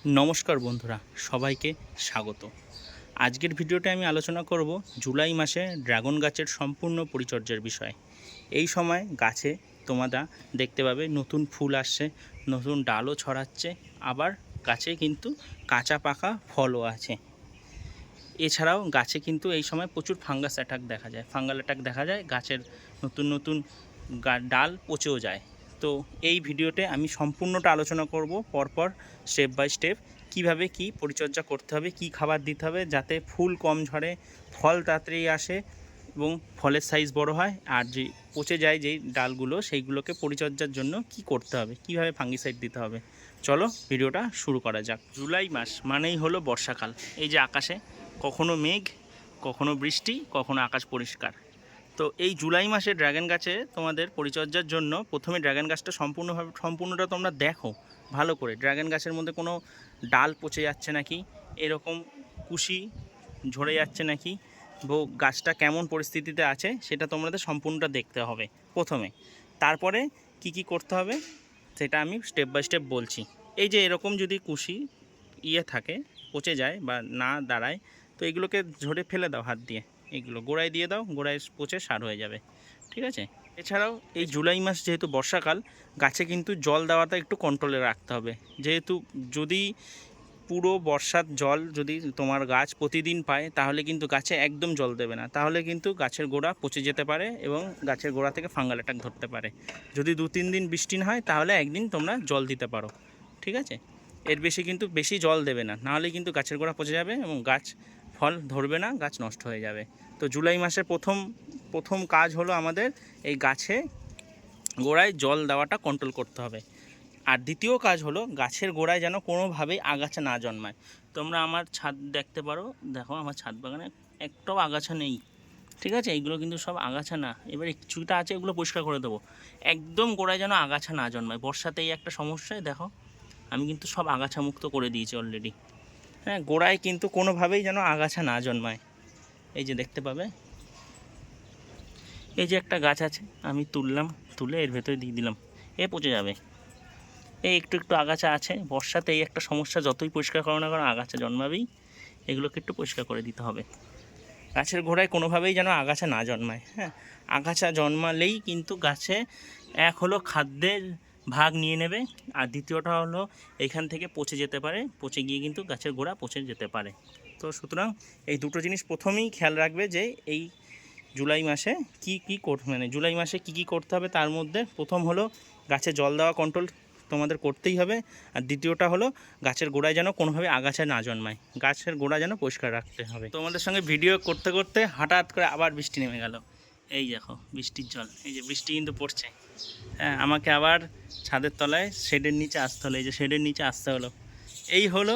নমস্কার বন্ধুরা, সবাইকে স্বাগত। আজকের ভিডিওতে আমি আলোচনা করব জুলাই মাসে ড্রাগন গাছের সম্পূর্ণ পরিচর্যার বিষয়ে। এই সময় গাছে তোমরা দেখতে পাবে নতুন ফুল আসছে, নতুন ডালও ছড়াচ্ছে, আবার গাছে কিন্তু কাঁচা পাকা ফলও আছে। এছাড়াও গাছে কিন্তু এই সময় প্রচুর ফাঙ্গাস অ্যাটাক দেখা যায়, গাছের নতুন নতুন ডাল পচেও যায়। তো এই ভিডিওতে আমি সম্পূর্ণটা আলোচনা করব পরপর স্টেপ বাই স্টেপ কিভাবে কি পরিচর্যা করতে হবে, কি খাবার দিতে হবে যাতে ফুল কম ঝরে, ফল তাড়াতাড়ি আসে এবং ফলের সাইজ বড় হয়। আর যে পচে যায় যেই ডালগুলো সেইগুলোকে পরিচর্যার জন্য কি করতে হবে, কিভাবে ফাঙ্গিসাইড দিতে হবে, চলো ভিডিওটা শুরু করা যাক। জুলাই মাস মানেই হলো বর্ষাকাল। এই যে আকাশে কখনো মেঘ, কখনো বৃষ্টি, কখনো আকাশ পরিষ্কার। তো এই জুলাই মাসে ড্রাগন গাছে তোমাদের পরিচর্যার জন্য প্রথমে ড্রাগন গাছটা সম্পূর্ণটা তোমরা দেখো ভালো করে। ড্রাগন গাছের মধ্যে কোনো ডাল পচে যাচ্ছে নাকি, এরকম কুশি ঝরে যাচ্ছে নাকি, গাছটা কেমন পরিস্থিতিতে আছে সেটা তোমাদের সম্পূর্ণটা দেখতে হবে প্রথমে। তারপরে কি করতে হবে সেটা আমি স্টেপ বাই স্টেপ বলছি। এই যে এরকম যদি কুশি থাকে, পচে যায় বা না দাঁড়ায়, তো এগুলোকে ঝরে ফেলে দাও হাত দিয়ে, এগুলো গোড়ায় দিয়ে দাও, গোড়ায় পচে সার হয়ে যাবে, ঠিক আছে। এছাড়াও এই জুলাই মাস যেহেতু বর্ষাকাল, গাছে কিন্তু জল দেওয়াটা একটু কন্ট্রোলে রাখতে হবে। যেহেতু যদি পুরো বর্ষার জল যদি তোমার গাছ প্রতিদিন পায় তাহলে কিন্তু গাছে একদম জল দেবে না, তাহলে কিন্তু গাছের গোড়া পচে যেতে পারে এবং গাছের গোড়া থেকে ফাঙ্গাল অ্যাটাক ধরতে পারে। যদি 2-3 দিন বৃষ্টি না হয় তাহলে একদিন তোমরা জল দিতে পারো, ঠিক আছে। এর বেশি জল দেবে না, নাহলে কিন্তু গাছের গোড়া পচে যাবে এবং গাছ ফল ধরবে না, গাছ নষ্ট হয়ে যাবে। তো জুলাই মাসের প্রথম কাজ হলো আমাদের এই গাছে গোড়ায় জল দেওয়াটা কন্ট্রোল করতে হবে। আর দ্বিতীয় কাজ হলো গাছের গোড়ায় যেন কোনোভাবেই আগাছা না জন্মায়। তোমরা আমার ছাদ দেখতে পারো, দেখো আমার ছাদ বাগানে একটাও আগাছা নেই, ঠিক আছে। এইগুলো কিন্তু সব আগাছা না, এবার কিছুটা আছে, এগুলো পরিষ্কার করে দেবো। একদম গোড়ায় যেন আগাছা না জন্মায়। বর্ষাতে এই একটা সমস্যায় দেখো আমি কিন্তু সব আগাছা মুক্ত করে দিয়েছি অলরেডি। হ্যাঁ, গোড়ায় কিন্তু কোনোভাবেই যেন আগাছা না জন্মায়। এই যে দেখতে পাবে, এই যে একটা গাছ আছে, আমি তুলে এর ভেতরে দিয়ে দিলাম, এ পচে যাবে। এই একটু আগাছা আছে, বর্ষাতে এই একটা সমস্যা, যতই পরিষ্কার করো না কারণ আগাছা জন্মাবেই। এগুলোকে একটু পরিষ্কার করে দিতে হবে। গাছের গোড়ায় কোনোভাবেই যেন আগাছা না জন্মায়। হ্যাঁ, আগাছা জন্মালেই কিন্তু গাছে এক হলো খাদ্যের ভাগ নিয়ে নেবে, আর দ্বিতীয়টা হলো এইখান থেকে পচে যেতে পারে, পচে গিয়ে কিন্তু গাছের গোড়া পচে যেতে পারে। তো সুতরাং এই দুটো জিনিস প্রথমেই খেয়াল রাখবে যে এই জুলাই মাসে জুলাই মাসে কী করতে হবে। তার মধ্যে প্রথম হলো গাছে জল দেওয়া কন্ট্রোল তোমাদের করতেই হবে, আর দ্বিতীয়টা হলো গাছের গোড়ায় যেন কোনোভাবে আগাছা না জন্মায়, গাছের গোড়া যেন পরিষ্কার রাখতে হবে। তোমাদের সঙ্গে ভিডিও করতে করতে হঠাৎ করে আবার বৃষ্টি নেমে গেল। এই দেখো বৃষ্টির জল, এই যে বৃষ্টি কিন্তু পড়ছে। হ্যাঁ, আমাকে আবার ছাদের তলায় শেডের নিচে আসতে হলো, এই যে শেডের নিচে আসতে হলো। এই হলো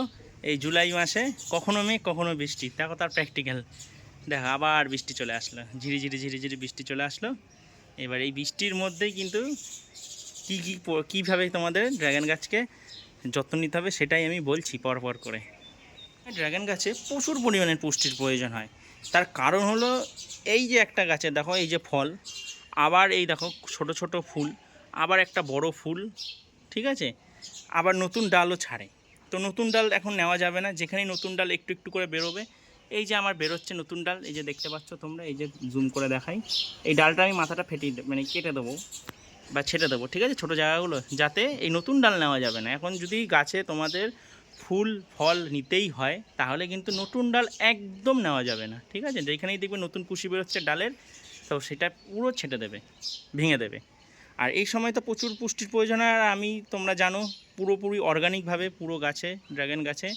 এই জুলাই মাসে কখনো মেঘ কখনো বৃষ্টি, দেখো তার প্র্যাকটিক্যাল। দেখো আবার বৃষ্টি চলে আসলো, ঝিরিঝিরি বৃষ্টি চলে আসলো। এবার এই বৃষ্টির মধ্যেই কিন্তু কীভাবে তোমাদের ড্রাগন গাছকে যত্ন নিতে হবে সেটাই আমি বলছি পরপর করে। ড্রাগন গাছে প্রচুর পরিমাণের পুষ্টির প্রয়োজন হয়। তার কারণ হলো এই যে একটা গাছে দেখো এই যে ফল, আবার এই দেখো ছোট ছোট ফুল, আবার একটা বড় ফুল, ঠিক আছে, আবার নতুন ডালও ছাড়ে। তো নতুন ডাল এখন নেওয়া যাবে না, যেখানেই নতুন ডাল একটু করে বেরোবে। এই যে আমার বেরোচ্ছে নতুন ডাল, এই যে দেখতে পাচ্ছ তোমরা, এই যে জুম করে দেখাই, এই ডালটা আমি মাথাটা কেটে দেবো বা ছেটে দেবো, ঠিক আছে, ছোটো জায়গাগুলো, যাতে এই নতুন ডাল নেওয়া যাবে না। এখন যদি গাছে তোমাদের ফুল ফল নিতেই হয় তাহলে কিন্তু নতুন ডাল একদম নেওয়া যাবে না, ঠিক আছে। যেখানেই দেখবে নতুন কুশি বেরোচ্ছে ডালের, তো সেটা পুরো ছেটে দেবে, ভেঙে দেবে। আর এই সময় তো প্রচুর পুষ্টির প্রয়োজন। আর আমি তোমরা জানো পুরোপুরি অর্গানিকভাবে পুরো গাছে ড্রাগন গাছে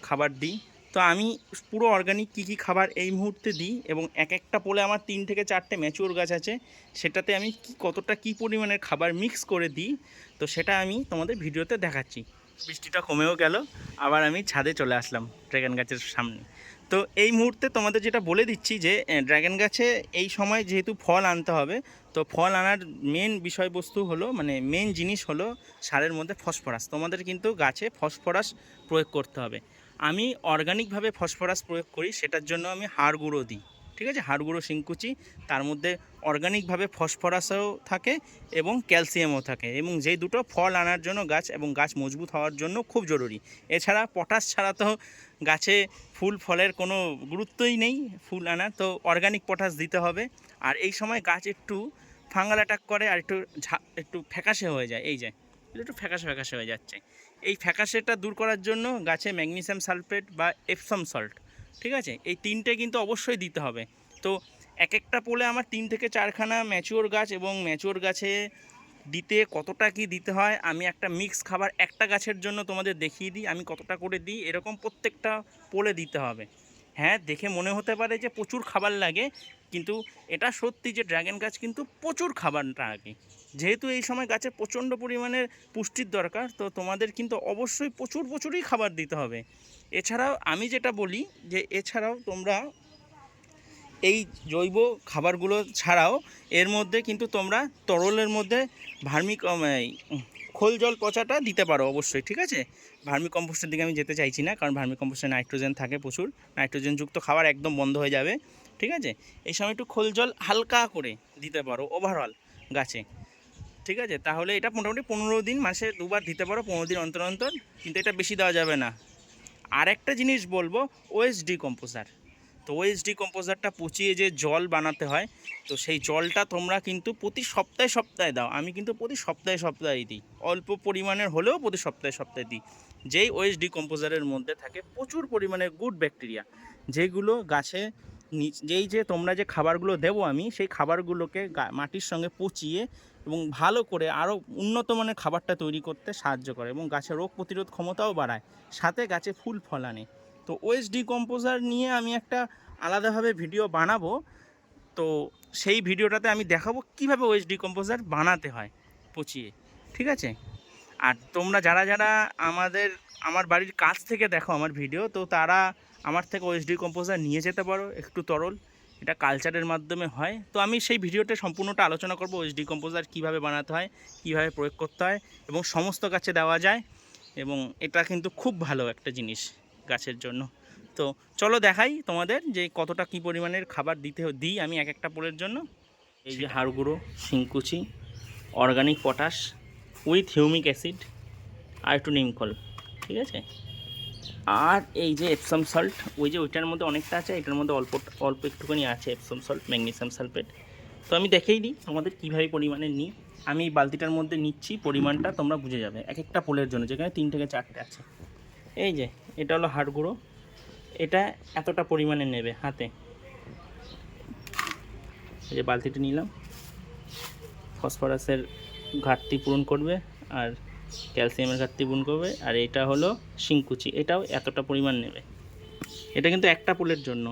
খাবার দিই। তো আমি পুরো অর্গানিক কী খাবার এই মুহূর্তে দিই, এবং একটা পোলে আমার 3 থেকে 4টে ম্যাচিওর গাছ আছে, সেটাতে আমি কতটা কী পরিমাণের খাবার মিক্স করে দিই, তো সেটা আমি তোমাদের ভিডিওতে দেখাচ্ছি। বৃষ্টিটা কমেও গেল, আবার আমি ছাদে চলে আসলাম ড্রাগন গাছের সামনে। তো এই মুহূর্তে তোমাদের যেটা বলে দিচ্ছি যে ড্রাগন গাছে এই সময় যেহেতু ফল আনতে হবে, তো ফল আনার মেন বিষয়বস্তু হলো মেন জিনিস হলো সারের মধ্যে ফসফরাস। তোমাদের কিন্তু গাছে ফসফরাস প্রয়োগ করতে হবে। আমি অর্গানিকভাবে ফসফরাস প্রয়োগ করি, সেটার জন্য আমি হাড় গুঁড়ো দিই, ঠিক আছে, হাড় গুঁড়ো শিংকুচি, তার মধ্যে অর্গানিকভাবে ফসফরাসও থাকে এবং ক্যালসিয়ামও থাকে, এবং যেই দুটো ফল আনার জন্য গাছ এবং গাছ মজবুত হওয়ার জন্য খুব জরুরি। এছাড়া পটাশ ছাড়া তো গাছে ফুল ফলের কোনো গুরুত্বই নেই, ফুল আনা তো অর্গানিক পটাশ দিতে হবে। আর এই সময় গাছ একটু ফাঙ্গাল অ্যাটাক করে আর একটু ফ্যাকাশে হয়ে যায়, এই যে একটু ফ্যাকাশে ফ্যাকাশে হয়ে যাচ্ছে, এই ফ্যাকাশেটা দূর করার জন্য গাছে ম্যাগনেসিয়াম সালফেট বা এপসম সল্ট, ঠিক আছে, এই তিনটে কিন্তু অবশ্যই দিতে হবে। তো এক একটা পোলে আমার 3 থেকে 4খানা ম্যাচিওর গাছ, এবং ম্যাচিওর গাছে দিতে কতটা কি দিতে হয় আমি একটা মিক্স খাবার একটা গাছের জন্য তোমাদের দেখিয়ে দিই আমি কতটা করে দিই, এরকম প্রত্যেকটা পোলে দিতে হবে। হ্যাঁ, দেখে মনে হতে পারে যে প্রচুর খাবার লাগে, কিন্তু এটা সত্যি যে ড্রাগন গাছ কিন্তু প্রচুর খাবার লাগে। যেহেতু এই সময় গাছে প্রচণ্ড পরিমাণের পুষ্টির দরকার, তো তোমাদের কিন্তু অবশ্যই প্রচুরই খাবার দিতে হবে। এছাড়াও আমি যেটা বলি যে এছাড়াও তোমরা এই জৈব খাবারগুলো ছাড়াও এর মধ্যে কিন্তু তোমরা তরলের মধ্যে খোল জল পচাটা দিতে পারো অবশ্যই, ঠিক আছে। ভার্মি কম্পোস্টের দিকে আমি যেতে চাইছি না, কারণ ভার্মি কম্পোস্টে নাইট্রোজেন থাকে প্রচুর, নাইট্রোজেনযুক্ত খাবার একদম বন্ধ হয়ে যাবে, ঠিক আছে। এই সময় একটু খোল জল হালকা করে দিতে পারো ওভারঅল গাছে, ঠিক আছে। তাহলে এটা মোটামুটি 15 দিন, মাসে 2বার দিতে পারো, 15 দিন অন্তর অন্তর, কিন্তু এটা বেশি দেওয়া যাবে না। আর একটা জিনিস বলবো, ওএসডি কম্পোজার। তো ওএসডি কম্পোজারটা পচিয়ে যে জল বানাতে হয়, তো সেই জলটা তোমরা কিন্তু প্রতি সপ্তাহে দাও। আমি কিন্তু প্রতি সপ্তাহে দিই, অল্প পরিমাণের হলেও প্রতি সপ্তাহে দিই। যেই ওএসডি কম্পোজারের মধ্যে থাকে প্রচুর পরিমাণে গুড ব্যাকটেরিয়া, যেগুলো গাছে যেই যে তোমরা যে খাবারগুলো দেবো আমি, সেই খাবারগুলোকে মাটির সঙ্গে পচিয়ে এবং ভালো করে আরও উন্নত মানের খাবারটা তৈরি করতে সাহায্য করে, এবং গাছের রোগ প্রতিরোধ ক্ষমতাও বাড়ায়, সাথে গাছে ফুল ফল আনে। তো ওএসডি কম্পোজার নিয়ে আমি একটা আলাদাভাবে ভিডিও বানাবো, তো সেই ভিডিওটাতে আমি দেখাবো কিভাবে ওএসডি কম্পোজার বানাতে হয় পচিয়ে, ঠিক আছে। আর তোমরা যারা আমার বাড়ির কাছ থেকে দেখো আমার ভিডিও, তো তারা আমার থেকে ওএসডি কম্পোজার নিয়ে যেতে পারো, একটু তরল, এটা কালচারের মাধ্যমে হয়। তো আমি সেই ভিডিওতে সম্পূর্ণটা আলোচনা করব, ওএসডি কম্পোজার কীভাবে বানাতে হয়, কীভাবে প্রয়োগ করতে হয়, এবং সমস্ত গাছে দেওয়া যায়, এবং এটা কিন্তু খুব ভালো একটা জিনিস গাছের জন্য। তো চলো দেখাই তোমাদের যে কতটা কী পরিমাণের খাবার দিই আমি এক একটা পোলের জন্য। এই যে হাড় গুঁড়ো শিংকুচি, organic potash with humic acid, আর একটু নিমখোল, ঠিক আছে। আর এই যে এপসম সল্ট, ওইটার মধ্যে অনেকটা আছে, এটার মধ্যে অল্প একটুখানি আছে এপসম সল্ট, ম্যাগনেসিয়াম সালফেট। তো আমি দেখেই দিই তোমাদের কীভাবে পরিমাণে নিই। আমি এই বালতিটার মধ্যে নিচ্ছি, পরিমাণটা তোমরা বুঝে যাবে এক একটা পোলের জন্য, যেখানে 3 থেকে 4টে আছে। এই যে এটা হলো হাড় গুঁড়ো, এটা এতটা পরিমাণে নেবে হাতে, এই যে বালতিটা নিলাম, ফসফরাসের ঘাটতি পূরণ করবে আর ক্যালসিয়ামের ঘাটতি পূরণ করবে। আর এটা হলো শিংকুচি, এটাও এতটা পরিমাণ নেবে। এটা কিন্তু একটা পোলের জন্য,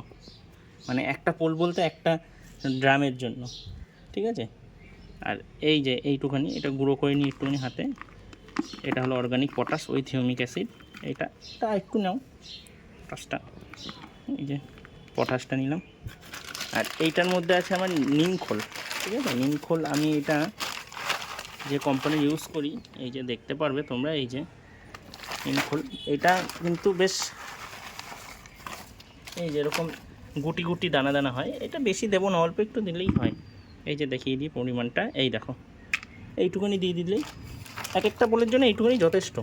মানে একটা পোল বলতে একটা ড্রামের জন্য, ঠিক আছে। আর এই যে এইটুখানি, এটা গুঁড়ো করে নিই একটুখানি হাতে, এটা হলো organic potash with humic acid. এটা একটু নাও পটাশটা, এই যে পটাশটা নিলাম। আর এইটার মধ্যে আছে আমার নিমখোল, ঠিক আছে। নিমখোল আমি এটা যে কোম্পানি ইউজ করি, এই যে দেখতে পারবে তোমরা, এই যে নিমখোল, এটা কিন্তু বেশ এই যে এরকম গুটি গুটি দানা দানা হয়, এটা বেশি দেবো না, অল্প একটু দিলেই হয়। এই যে দেখিয়ে দিই পরিমাণটা, এই দেখো এইটুকুনি দিয়ে দিলেই, এক একটা পোলের জন্য এইটুকুনি যথেষ্ট।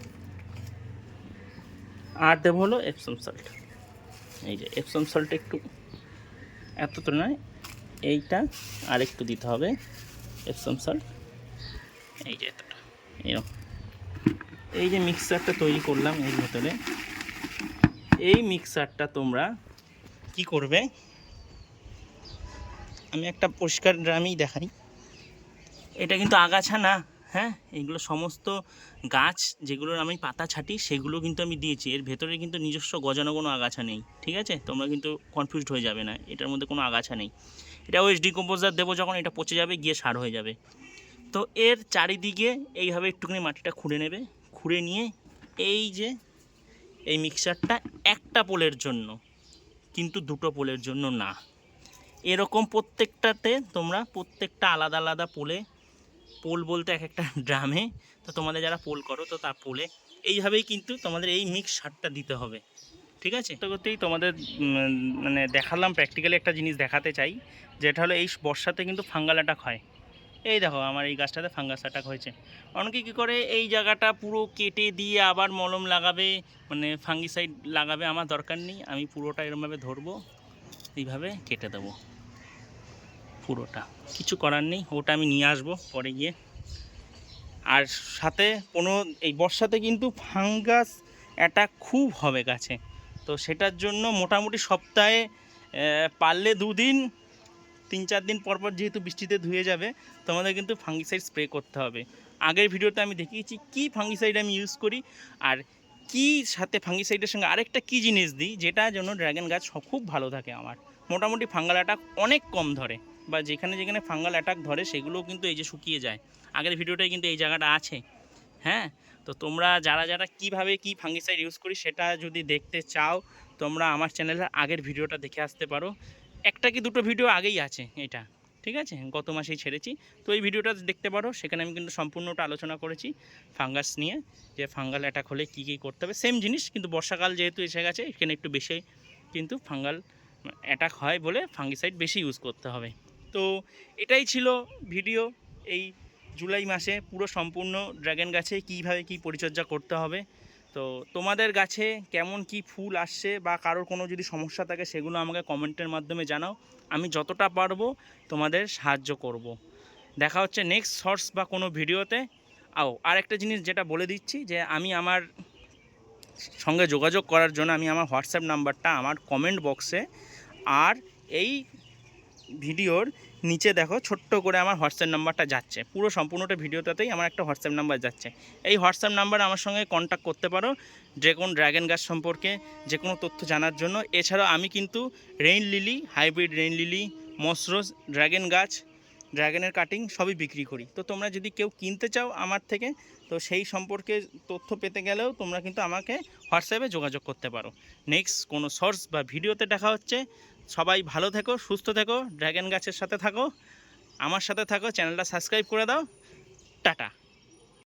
আর দেবো হলো এপসম সল্ট, এই যে এপসম সল্ট একটু, এত তো নয়, এইটা আর একটু দিতে হবে এপসম সল্ট, এই যে এতটা, এরকম। এই যে মিক্সারটা তৈরি করলাম এর ভেতরে, এই মিক্সারটা তোমরা কি করবে, আমি একটা পরিষ্কার ড্রামেই দেখাই। এটা কিন্তু আগাছা না, হ্যাঁ, এইগুলো সমস্ত গাছ যেগুলোর আমি পাতা ছাটি সেগুলো কিন্তু আমি দিয়েছি, এর ভেতরে কিন্তু নিজস্ব গজানো কোনো আগাছা নেই, ঠিক আছে। তোমরা কিন্তু কনফিউজড হয়ে যাবে না, এটার মধ্যে কোনো আগাছা নেই। এটা ওএসডি কম্পোজার দেবো যখন, এটা পচে যাবে, গিয়ে সার হয়ে যাবে। তো এর চারিদিকে এইভাবে একটুখানি মাটিটা খুঁড়ে নেবে, খুঁড়ে নিয়ে এই যে এই মিক্সারটা একটা পোলের জন্য, কিন্তু 2টো পোলের জন্য না, এরকম প্রত্যেকটাতে তোমরা প্রত্যেকটা আলাদা আলাদা পোল বলতে এক একটা ড্রামে, তো তোমাদের যারা পোল করো তো তার পোলে এইভাবেই কিন্তু তোমাদের এই মিক্স সারটা দিতে হবে, ঠিক আছে, তো করতেই তোমাদের মানে দেখালাম, প্র্যাকটিক্যালি একটা জিনিস দেখাতে চাই, যেটা হলো এই বর্ষাতে কিন্তু ফাঙ্গাল অ্যাটাক হয়। এই দেখো আমার এই গাছটাতে ফাঙ্গাস অ্যাটাক হয়েছে। অনেকে কী করে এই জায়গাটা পুরো কেটে দিয়ে আবার মলম লাগাবে, মানে ফাঙ্গিসাইড লাগাবে। আমার দরকার নেই, আমি পুরোটা এরমভাবে ধরবো, এইভাবে কেটে দেবো পুরোটা, কিছু করার নেই। ওটা আমি নিয়ে আসবো পরে গিয়ে। আর সাথে কোনো এই বর্ষাতে কিন্তু ফাঙ্গাস অ্যাটাক খুব হবে গাছে, তো সেটার জন্য মোটামুটি সপ্তাহে পারলে 2 দিন 3-4 দিন পর পর, যেহেতু বৃষ্টিতে ধুয়ে যাবে, তোমাদের কিন্তু ফাঙ্গিসাইড স্প্রে করতে হবে। আগের ভিডিওতে আমি দেখিয়েছি কী ফাঙ্গিসাইড আমি ইউজ করি, আর কী সাথে ফাঙ্গিসাইডের সঙ্গে আরেকটা কী জিনিস দিই, যেটার জন্য ড্রাগন গাছ খুব ভালো থাকে আমার। মোটামুটি ফাঙ্গাল অ্যাটাক অনেক কম ধরে, বা যেখানে যেখানে ফাঙ্গাল অ্যাটাক ধরে সেগুলোও কিন্তু এই যে শুকিয়ে যায়। আগের ভিডিওটাই কিন্তু এই জায়গাটা আছে। হ্যাঁ, তো তোমরা যারা যারা কীভাবে কী ফাঙ্গিসাইড ইউজ করি সেটা যদি দেখতে চাও, তোমরা আমার চ্যানেলের আগের ভিডিওটা দেখে আসতে পারো। একটা কি দুটো ভিডিও আগেই আছে এটা, ঠিক আছে, গত মাসেই ছেড়েছি। তো এই ভিডিওটা দেখতে পারো, সেখানে আমি কিন্তু সম্পূর্ণটা আলোচনা করেছি ফাঙ্গাস নিয়ে, যে ফাঙ্গাল অ্যাটাক হলে কী কী করতে হবে। সেম জিনিস, কিন্তু বর্ষাকাল যেহেতু এসে গেছে, এখানে একটু বেশি কিন্তু ফাঙ্গাল অ্যাটাক হয় বলে ফাঙ্গিসাইড বেশি ইউজ করতে হবে। তো এটাই ছিল ভিডিও এই জুলাই মাসে, পুরো সম্পূর্ণ ড্রাগন গাছে কীভাবে কী পরিচর্যা করতে হবে। তো তোমাদের গাছে কেমন কি ফুল আসছে, বা কারোর কোনো যদি সমস্যা থাকে সেগুলো আমাকে কমেন্টের মাধ্যমে জানাও, আমি যতটা পারবো তোমাদের সাহায্য করব। দেখা হচ্ছে নেক্সট শর্টস বা কোনো ভিডিওতে। আর একটা জিনিস যেটা বলে দিচ্ছি, যে আমি আমার সঙ্গে যোগাযোগ করার জন্য আমি আমার হোয়াটসঅ্যাপ নাম্বারটা আমার কমেন্ট বক্সে আর এই ভিডিওর নিচে দেখো ছোট্ট করে আমার হোয়াটসঅ্যাপ নাম্বারটা যাচ্ছে, পুরো সম্পূর্ণটা ভিডিওটাতেই আমার একটা হোয়াটসঅ্যাপ নাম্বার যাচ্ছে। এই হোয়াটসঅ্যাপ নাম্বারে আমার সঙ্গে কন্ট্যাক্ট করতে পারো যে কোনো ড্রাগন গাছ সম্পর্কে যে কোনো তথ্য জানার জন্য। এছাড়াও আমি কিন্তু rain lily, hybrid rain lily, moss rose, dragon গাছ, ড্রাগনের কাটিং সবই বিক্রি করি। তো তোমরা যদি কেউ কিনতে চাও আমার থেকে, তো সেই সম্পর্কে তথ্য পেতে গেলেও তোমরা কিন্তু আমাকে হোয়াটসঅ্যাপে যোগাযোগ করতে পারো। নেক্সট কোনো শর্টস বা ভিডিওতে দেখা হচ্ছে। সবাই ভালো থেকো, সুস্থ থেকো, ড্রাগন গাছের সাথে থাকো, আমার সাথে থাকো, চ্যানেলটা সাবস্ক্রাইব করে দাও। টাটা।